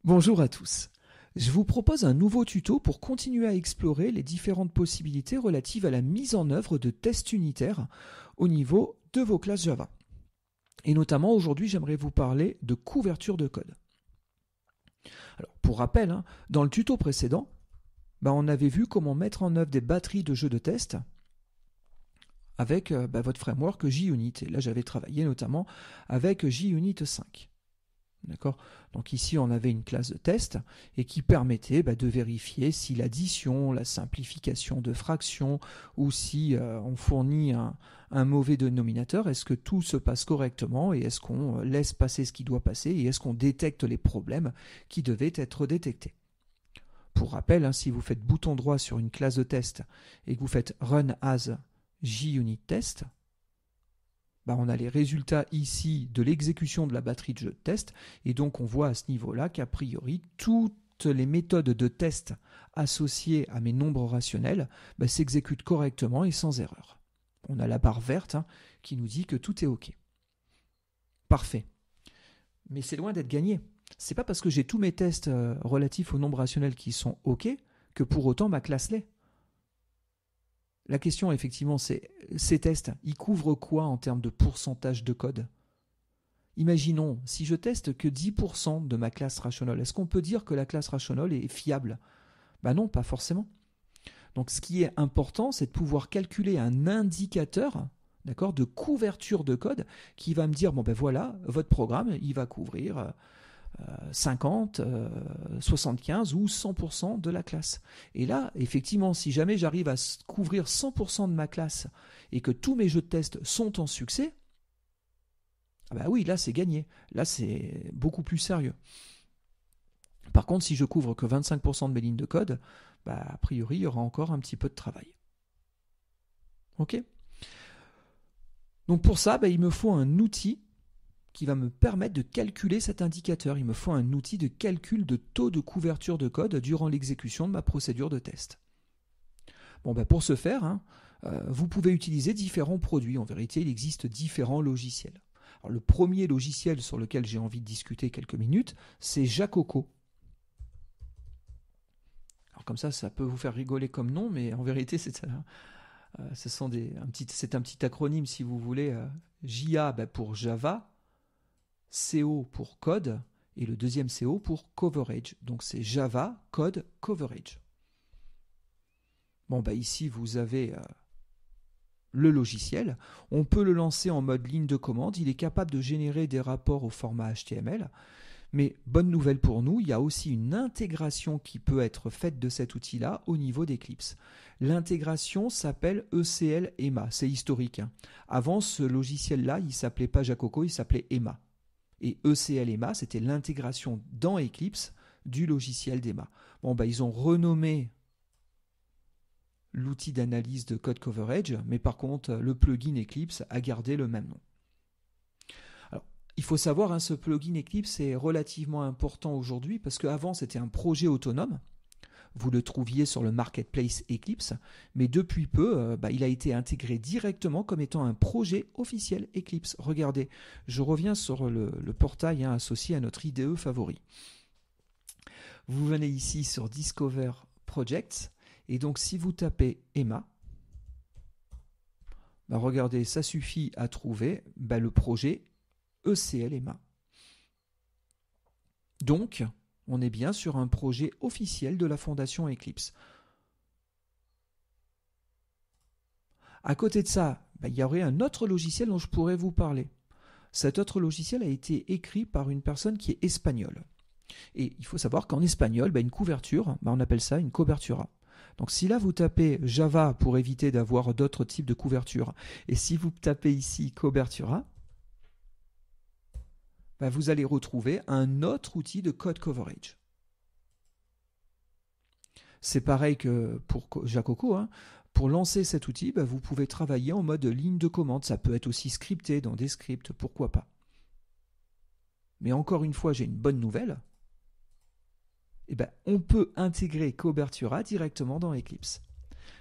Bonjour à tous. Je vous propose un nouveau tuto pour continuer à explorer les différentes possibilités relatives à la mise en œuvre de tests unitaires au niveau de vos classes Java. Et notamment aujourd'hui, j'aimerais vous parler de couverture de code. Alors, pour rappel, dans le tuto précédent, on avait vu comment mettre en œuvre des batteries de jeux de test avec votre framework JUnit. Et là, j'avais travaillé notamment avec JUnit 5. D'accord ? Donc ici, on avait une classe de test et qui permettait de vérifier si l'addition, la simplification de fractions ou si on fournit un mauvais dénominateur, est-ce que tout se passe correctement et est-ce qu'on laisse passer ce qui doit passer et est-ce qu'on détecte les problèmes qui devaient être détectés. Pour rappel, si vous faites bouton droit sur une classe de test et que vous faites Run as JUnitTest, on a les résultats ici de l'exécution de la batterie de jeu de test et donc on voit à ce niveau-là qu'a priori toutes les méthodes de test associées à mes nombres rationnels s'exécutent correctement et sans erreur. On a la barre verte qui nous dit que tout est OK. Parfait. Mais c'est loin d'être gagné. C'est pas parce que j'ai tous mes tests relatifs aux nombres rationnels qui sont OK que pour autant ma classe l'est. La question, effectivement, c'est ces tests, ils couvrent quoi en termes de pourcentage de code ? Imaginons, si je teste que 10% de ma classe rational, est-ce qu'on peut dire que la classe rational est fiable ? Non, pas forcément. Donc ce qui est important, c'est de pouvoir calculer un indicateur, d'accord, de couverture de code qui va me dire, voilà, votre programme, il va couvrir 50, 75 ou 100% de la classe. Et là, effectivement, si jamais j'arrive à couvrir 100% de ma classe et que tous mes jeux de test sont en succès, oui, là c'est gagné. Là c'est beaucoup plus sérieux. Par contre, si je couvre que 25% de mes lignes de code, a priori, il y aura encore un petit peu de travail. Ok ? Donc pour ça, il me faut un outil qui va me permettre de calculer cet indicateur. Il me faut un outil de calcul de taux de couverture de code durant l'exécution de ma procédure de test. Pour ce faire, vous pouvez utiliser différents produits. En vérité, il existe différents logiciels. Alors, le premier logiciel sur lequel j'ai envie de discuter quelques minutes, c'est Jacoco. Alors comme ça peut vous faire rigoler comme nom, mais en vérité, c'est un petit acronyme, si vous voulez. JA pour Java, CO pour code et le deuxième CO pour coverage. Donc c'est Java Code Coverage. Ici vous avez le logiciel. On peut le lancer en mode ligne de commande. Il est capable de générer des rapports au format HTML. Mais bonne nouvelle pour nous, il y a aussi une intégration qui peut être faite de cet outil-là au niveau d'Eclipse. L'intégration s'appelle ECL EMA. C'est historique. Avant, ce logiciel-là, il ne s'appelait pas Jacoco, il s'appelait EMA. Et ECL EMA, c'était l'intégration dans Eclipse du logiciel d'EMA. Ils ont renommé l'outil d'analyse de code coverage, mais par contre, le plugin Eclipse a gardé le même nom. Alors, il faut savoir, ce plugin Eclipse est relativement important aujourd'hui parce qu'avant, c'était un projet autonome. Vous le trouviez sur le marketplace Eclipse, mais depuis peu, il a été intégré directement comme étant un projet officiel Eclipse. Regardez, je reviens sur le portail associé à notre IDE favori. Vous venez ici sur Discover Projects, et donc si vous tapez EMA, regardez, ça suffit à trouver le projet ECL EMA. Donc, on est bien sur un projet officiel de la fondation Eclipse. À côté de ça, il y aurait un autre logiciel dont je pourrais vous parler. Cet autre logiciel a été écrit par une personne qui est espagnole. Et il faut savoir qu'en espagnol, une couverture, on appelle ça une cobertura. Donc si là vous tapez Java pour éviter d'avoir d'autres types de couverture, et si vous tapez ici cobertura, vous allez retrouver un autre outil de code coverage. C'est pareil que pour Jacoco. Pour lancer cet outil, vous pouvez travailler en mode ligne de commande. Ça peut être aussi scripté dans des scripts, pourquoi pas. Mais encore une fois, j'ai une bonne nouvelle. On peut intégrer Cobertura directement dans Eclipse.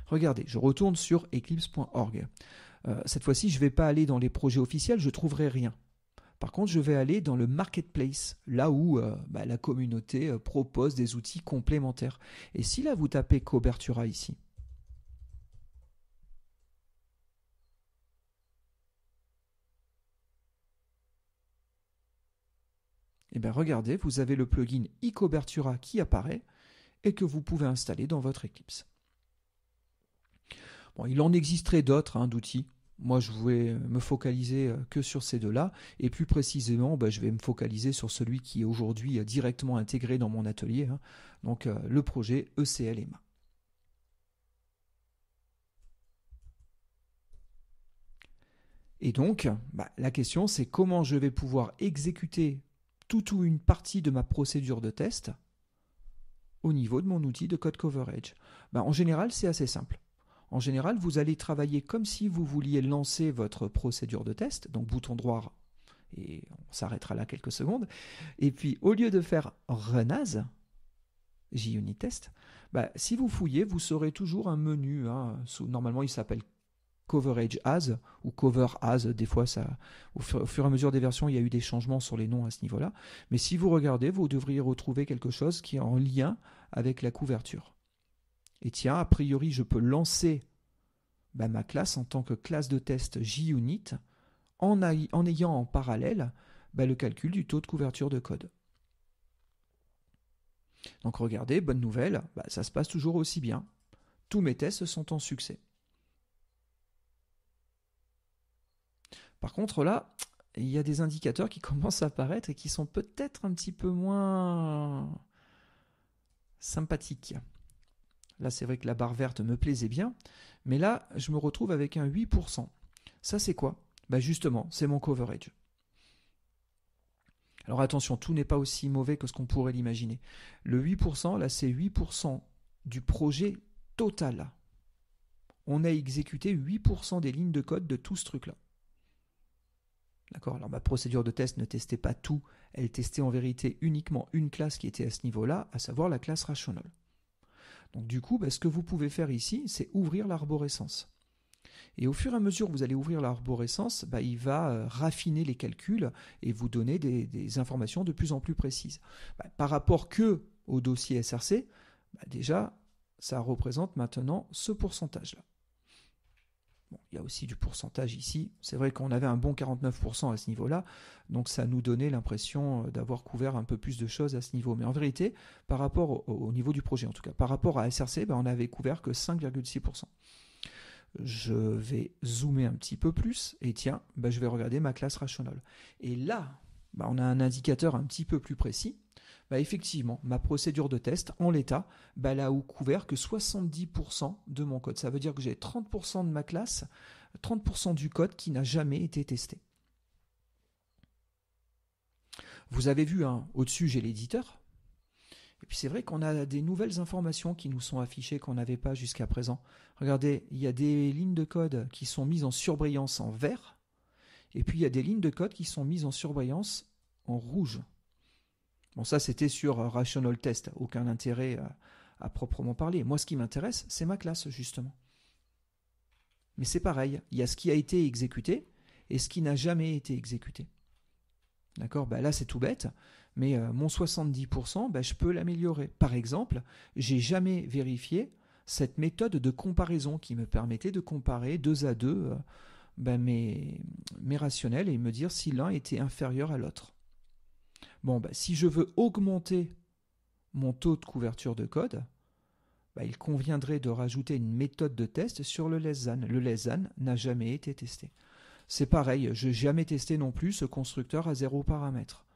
Regardez, je retourne sur eclipse.org. Cette fois-ci, je ne vais pas aller dans les projets officiels, je ne trouverai rien. Par contre, je vais aller dans le marketplace, là où la communauté propose des outils complémentaires. Et si là, vous tapez Cobertura ici, et bien regardez, vous avez le plugin iCobertura qui apparaît et que vous pouvez installer dans votre Eclipse. Bon, il en existerait d'autres d'outils. Moi, je vais me focaliser que sur ces deux-là. Et plus précisément, je vais me focaliser sur celui qui est aujourd'hui directement intégré dans mon atelier. Donc, le projet ECL-EMA. Et donc, la question, c'est comment je vais pouvoir exécuter toute ou une partie de ma procédure de test au niveau de mon outil de code coverage. En général, c'est assez simple. En général, vous allez travailler comme si vous vouliez lancer votre procédure de test, donc bouton droit, et on s'arrêtera là quelques secondes. Et puis, au lieu de faire Run As, JUnit Test, si vous fouillez, vous aurez toujours un menu. Normalement, il s'appelle Coverage As ou Cover As. Des fois, au fur et à mesure des versions, il y a eu des changements sur les noms à ce niveau-là. Mais si vous regardez, vous devriez retrouver quelque chose qui est en lien avec la couverture. Et tiens, a priori, je peux lancer ma classe en tant que classe de test JUnit en ayant en parallèle le calcul du taux de couverture de code. Donc regardez, bonne nouvelle, ça se passe toujours aussi bien. Tous mes tests sont en succès. Par contre là, il y a des indicateurs qui commencent à apparaître et qui sont peut-être un petit peu moins sympathiques. Là, c'est vrai que la barre verte me plaisait bien, mais là, je me retrouve avec un 8%. Ça, c'est quoi ? Justement, c'est mon coverage. Alors attention, tout n'est pas aussi mauvais que ce qu'on pourrait l'imaginer. Le 8%, là, c'est 8% du projet total. On a exécuté 8% des lignes de code de tout ce truc-là. D'accord ? Alors ma procédure de test ne testait pas tout, elle testait en vérité uniquement une classe qui était à ce niveau-là, à savoir la classe Rational. Donc du coup, ce que vous pouvez faire ici, c'est ouvrir l'arborescence. Et au fur et à mesure que vous allez ouvrir l'arborescence, il va raffiner les calculs et vous donner des informations de plus en plus précises. Par rapport que au dossier SRC, déjà, ça représente maintenant ce pourcentage-là. Bon, il y a aussi du pourcentage ici. C'est vrai qu'on avait un bon 49% à ce niveau-là, donc ça nous donnait l'impression d'avoir couvert un peu plus de choses à ce niveau. Mais en vérité, par rapport au niveau du projet, en tout cas, par rapport à SRC, on n'avait couvert que 5,6%. Je vais zoomer un petit peu plus, et tiens, je vais regarder ma classe Rational. Et là, on a un indicateur un petit peu plus précis. Effectivement, ma procédure de test, en l'état, elle a couvert que 70% de mon code. Ça veut dire que j'ai 30% de ma classe, 30% du code qui n'a jamais été testé. Vous avez vu, au-dessus, j'ai l'éditeur. Et puis c'est vrai qu'on a des nouvelles informations qui nous sont affichées qu'on n'avait pas jusqu'à présent. Regardez, il y a des lignes de code qui sont mises en surbrillance en vert, et puis il y a des lignes de code qui sont mises en surbrillance en rouge. Bon, ça c'était sur Rational Test, aucun intérêt à proprement parler. Moi, ce qui m'intéresse, c'est ma classe, justement. Mais c'est pareil, il y a ce qui a été exécuté et ce qui n'a jamais été exécuté. D'accord ? Là, c'est tout bête, mais mon 70%, je peux l'améliorer. Par exemple, j'ai jamais vérifié cette méthode de comparaison qui me permettait de comparer 2 à 2 mes rationnels et me dire si l'un était inférieur à l'autre. Bon, si je veux augmenter mon taux de couverture de code, il conviendrait de rajouter une méthode de test sur le less than. Le less than n'a jamais été testé. C'est pareil, je n'ai jamais testé non plus ce constructeur à 0 paramètres.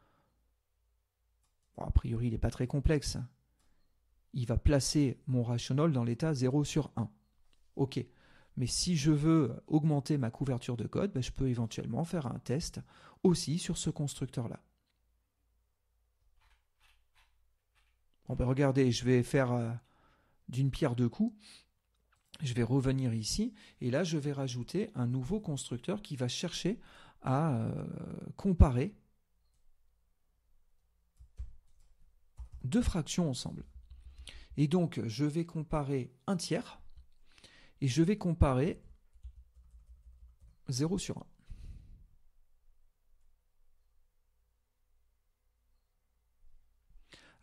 Bon, a priori, il n'est pas très complexe. Il va placer mon rational dans l'état 0 sur 1. Ok, mais si je veux augmenter ma couverture de code, je peux éventuellement faire un test aussi sur ce constructeur-là. Bon, regardez, je vais faire d'une pierre deux coups. Je vais revenir ici, et là, je vais rajouter un nouveau constructeur qui va chercher à comparer deux fractions ensemble. Et donc, je vais comparer un tiers, et je vais comparer 0 sur 1.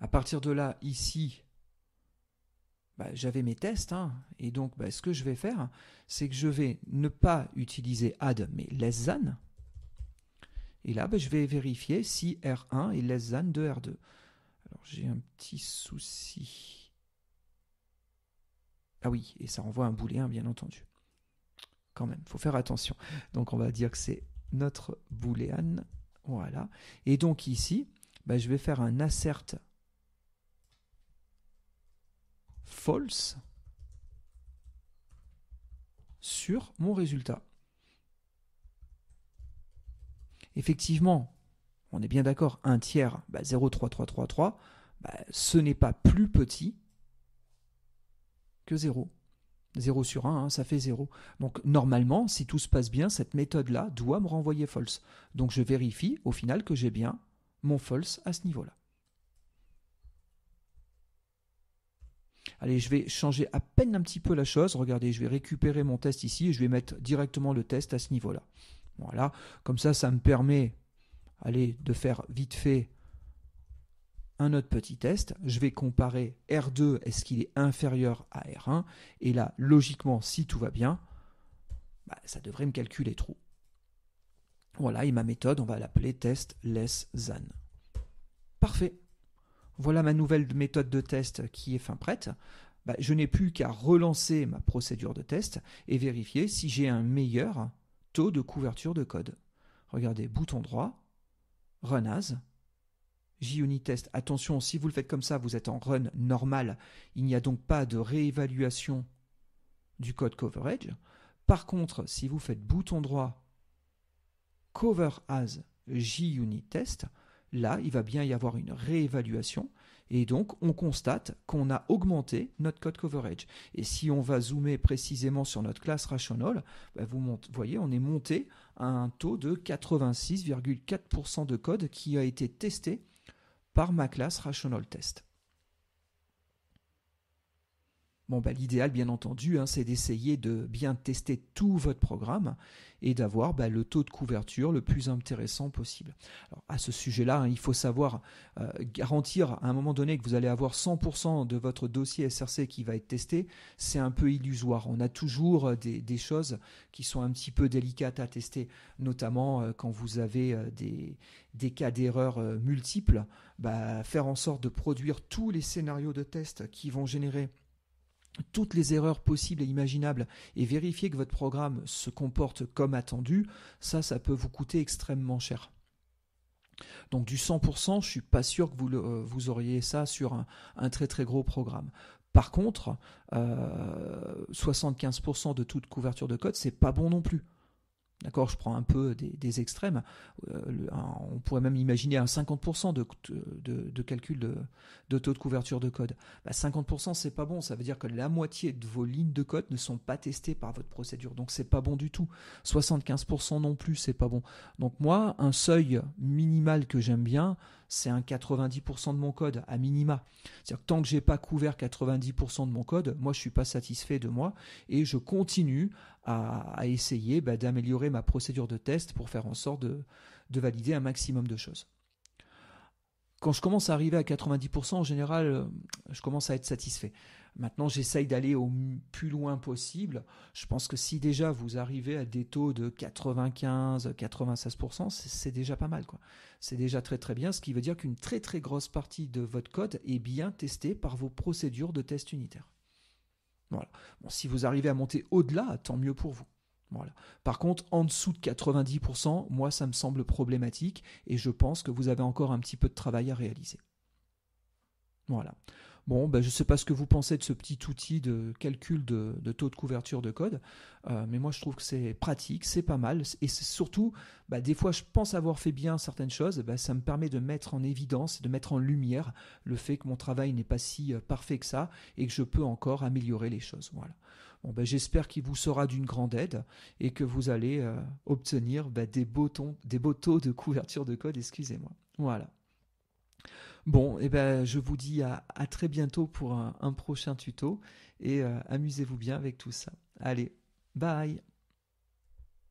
À partir de là, ici, j'avais mes tests, hein, et donc ce que je vais faire, c'est que je vais ne pas utiliser add, mais less than. Et là, je vais vérifier si R1 est less than de R2. Alors j'ai un petit souci. Ah oui, et ça envoie un booléen, bien entendu. Quand même, il faut faire attention. Donc on va dire que c'est notre booléen. Voilà. Et donc ici, je vais faire un assert false sur mon résultat. Effectivement, on est bien d'accord, 1 tiers, 0,3333, ce n'est pas plus petit que 0. 0 sur 1, ça fait 0. Donc normalement, si tout se passe bien, cette méthode-là doit me renvoyer false. Donc je vérifie au final que j'ai bien mon false à ce niveau-là. Allez, je vais changer à peine un petit peu la chose. Regardez, je vais récupérer mon test ici et je vais mettre directement le test à ce niveau-là. Voilà, comme ça me permet de faire vite fait un autre petit test. Je vais comparer R2, est-ce qu'il est inférieur à R1? Et là, logiquement, si tout va bien, ça devrait me calculer true. Voilà, et ma méthode, on va l'appeler test less than. Parfait. Voilà ma nouvelle méthode de test qui est fin prête. Je n'ai plus qu'à relancer ma procédure de test et vérifier si j'ai un meilleur taux de couverture de code. Regardez, bouton droit, Run as, JUnit test. Attention, si vous le faites comme ça, vous êtes en run normal. Il n'y a donc pas de réévaluation du code coverage. Par contre, si vous faites bouton droit, cover as JUnit test, là, il va bien y avoir une réévaluation. Et donc, on constate qu'on a augmenté notre code coverage. Et si on va zoomer précisément sur notre classe rational, vous voyez, on est monté à un taux de 86,4% de code qui a été testé par ma classe rational test. Bon, l'idéal, bien entendu, c'est d'essayer de bien tester tout votre programme et d'avoir le taux de couverture le plus intéressant possible. Alors, à ce sujet-là, il faut savoir garantir à un moment donné que vous allez avoir 100% de votre dossier SRC qui va être testé, c'est un peu illusoire. On a toujours des choses qui sont un petit peu délicates à tester, notamment quand vous avez des cas d'erreur multiples. Faire en sorte de produire tous les scénarios de test qui vont générer toutes les erreurs possibles et imaginables et vérifier que votre programme se comporte comme attendu, ça peut vous coûter extrêmement cher. Donc du 100%, je ne suis pas sûr que vous auriez ça sur un très très gros programme. Par contre, 75% de toute couverture de code, c'est pas bon non plus. D'accord, je prends un peu des extrêmes. On pourrait même imaginer un 50% de calcul de taux de couverture de code. 50%, c'est pas bon. Ça veut dire que la moitié de vos lignes de code ne sont pas testées par votre procédure. Donc, c'est pas bon du tout. 75% non plus, c'est pas bon. Donc, moi, un seuil minimal que j'aime bien, c'est un 90% de mon code, à minima. C'est-à-dire que tant que j'ai pas couvert 90% de mon code, moi, je suis pas satisfait de moi et je continue à essayer d'améliorer ma procédure de test pour faire en sorte de valider un maximum de choses. Quand je commence à arriver à 90%, en général, je commence à être satisfait. Maintenant, j'essaye d'aller au plus loin possible. Je pense que si déjà vous arrivez à des taux de 95-96%, c'est déjà pas mal, quoi. C'est déjà très très bien, ce qui veut dire qu'une très très grosse partie de votre code est bien testée par vos procédures de test unitaire. Voilà. Bon, si vous arrivez à monter au-delà, tant mieux pour vous. Voilà. Par contre, en dessous de 90%, moi, ça me semble problématique et je pense que vous avez encore un petit peu de travail à réaliser. Voilà. Bon, je ne sais pas ce que vous pensez de ce petit outil de calcul de taux de couverture de code, mais moi je trouve que c'est pratique, c'est pas mal, et c'est surtout, des fois je pense avoir fait bien certaines choses, ça me permet de mettre en évidence, de mettre en lumière le fait que mon travail n'est pas si parfait que ça, et que je peux encore améliorer les choses. Voilà. Bon, j'espère qu'il vous sera d'une grande aide, et que vous allez obtenir des beaux taux de couverture de code, excusez-moi. Voilà. Bon, je vous dis à très bientôt pour un prochain tuto et amusez-vous bien avec tout ça. Allez, bye!